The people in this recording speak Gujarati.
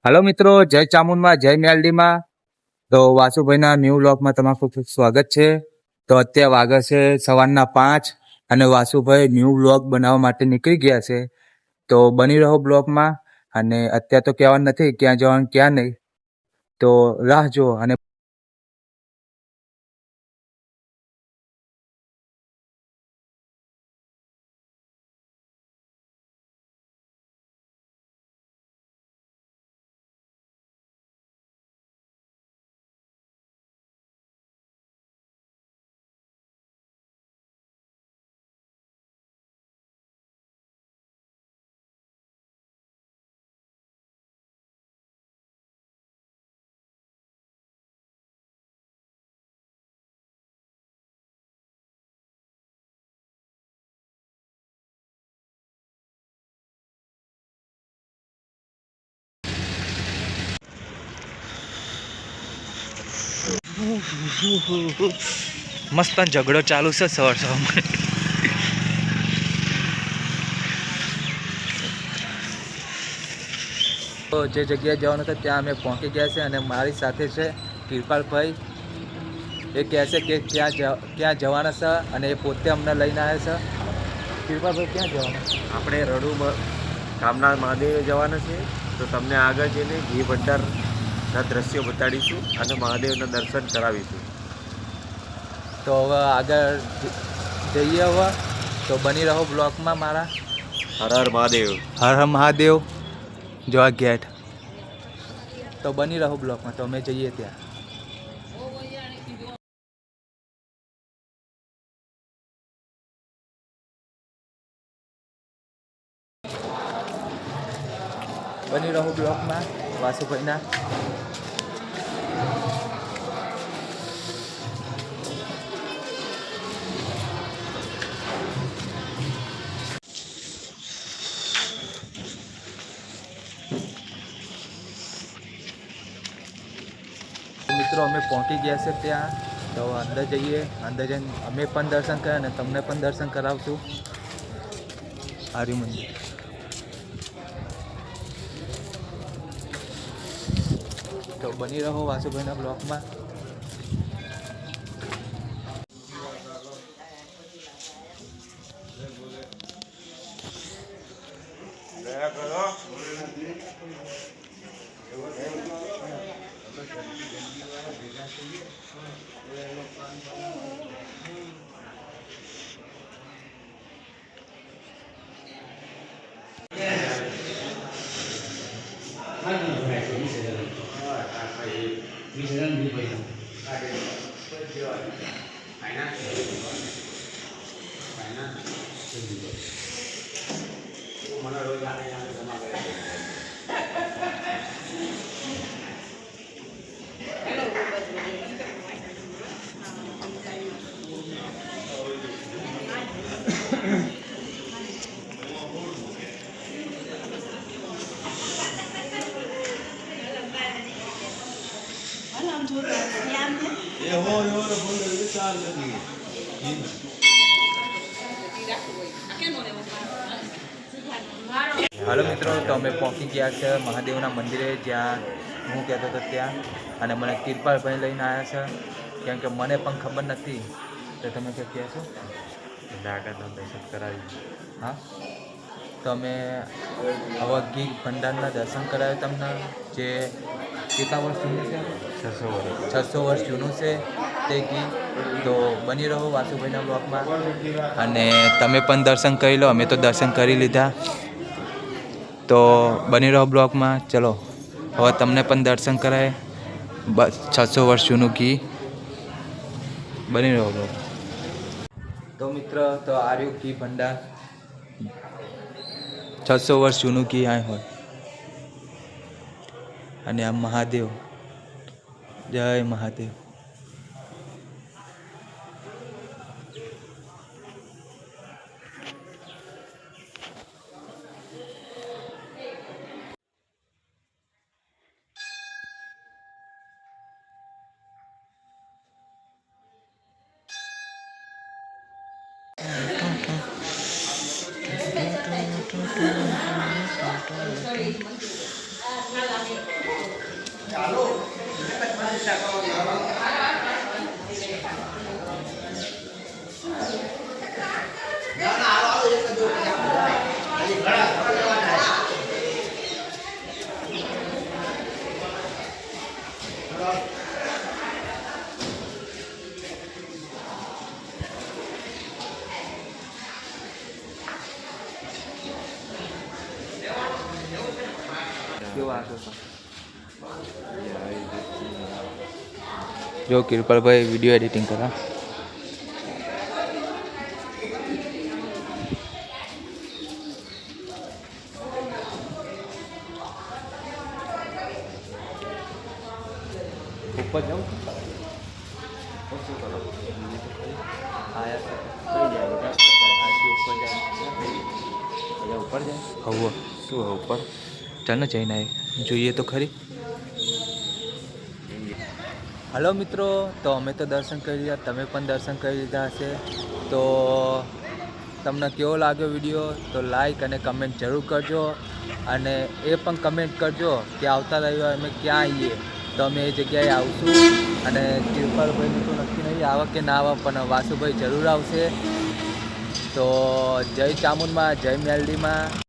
હલો મિત્રો, જય ચામુંડમાં, જય મેલડીમાં. તો વાસુભાઈના ન્યૂ વ્લોગમાં તમારું ખૂબ ખૂબ સ્વાગત છે. તો અત્યારે વાગે છે સવારના 5 અને વાસુભાઈ ન્યૂ વ્લોગ બનાવવા માટે નીકળી ગયા છે. તો બની રહો બ્લોગમાં. અને અત્યારે તો કહેવાનું નથી ક્યાં જવાનું ક્યાં નહીં, તો રાહ જુઓ. અને મસ્ત ઝઘડો ચાલુ છે સવાર સવારમાં. તો જે જગ્યાએ જવાનું હતું ત્યાં અમે પહોંચી ગયા છે અને મારી સાથે છે કિરપાલભાઈ. એ કહે છે કે ક્યાં જવાના છે અને એ પોતે અમને લઈને આવ્યા છે. કિરપાલભાઈ ક્યાં જવાના? આપણે રડુ કામના મહાદેવ જવાના છે. તો તમને આગળ જઈને ઘી ભંડારના દ્રશ્યો બતાડીશું અને મહાદેવના દર્શન કરાવીશું. તો હવે આગળ જઈએ. હવે તો બની રહો બ્લોકમાં મારા. હર હર મહાદેવ. હર હર મહાદેવ. જો આ ગેટ. તો બની રહો બ્લોકમાં. તો અમે જઈએ ત્યાં. બની રહો બ્લોકમાં વાસુભાઈના. મિત્રો અમે પહોંચી ગયા છે ત્યાં. તો અંદર જઈએ. અંદર જઈને અમે પણ દર્શન કર્યા અને તમને પણ દર્શન કરાવશું. આર્યુ મંદિર. તો બની રહો વાસુભાઈના બ્લોકમાં. હાલો મિત્રો, તો અમે પહોંચી ગયા છે મહાદેવના મંદિરે, જ્યાં હું કહેતો હતો ત્યાં. અને મને કિરપાલભાઈ લઈને આવ્યા છે, કેમ કે મને પણ ખબર નથી. તો તમે શું કહો છો? આગળના દર્શન કરાવી. હા, તો અમે હવે ઘી ભંડારના દર્શન કરાવ્યા તમને. જે કેટલા વર્ષ જૂનું છે? 600 વર્ષ જૂનું છે તે ઘી. તો બની રહો વાસુભાઈના બ્લોકમાં. અને તમે પણ દર્શન કરી લો. અમે તો દર્શન કરી લીધા. તો બની રહો બ્લોકમાં. ચલો હવે તમને પણ દર્શન કરાય. 600 વર્ષ જૂનું ઘી. બની રહો બ્લોક. તો મિત્ર, તો આર્યું ઘી ભંડાર. 600 વર્ષ જૂનું ઘી આ હોય. અને આ મહાદેવ. જય મહાદેવ. કેવો આગળ જો કિરપાલભાઈ વિડીયો એડિટિંગ કરા. ઉપર જાઉં શું કરો ઉપર જાય હવે શું હવે ઉપર ચાલ ને જઈને આવી જોઈએ તો ખરી. હલો મિત્રો, તો અમે તો દર્શન કરી લીધા, તમે પણ દર્શન કરી લીધા હશે. તો તમને કેવો લાગ્યો વિડીયો તો લાઈક અને કમેન્ટ જરૂર કરજો. અને એ પણ કમેન્ટ કરજો કે આવતા રવિવારે અમે ક્યાં આવીએ તો અમે એ જગ્યાએ આવશું. અને કિરપાલભાઈનું તો નક્કી નહીં આવે કે ના આવે, પણ વાસુભાઈ જરૂર આવશે. તો જય ચામુંડમાં, જય મેલડીમાં.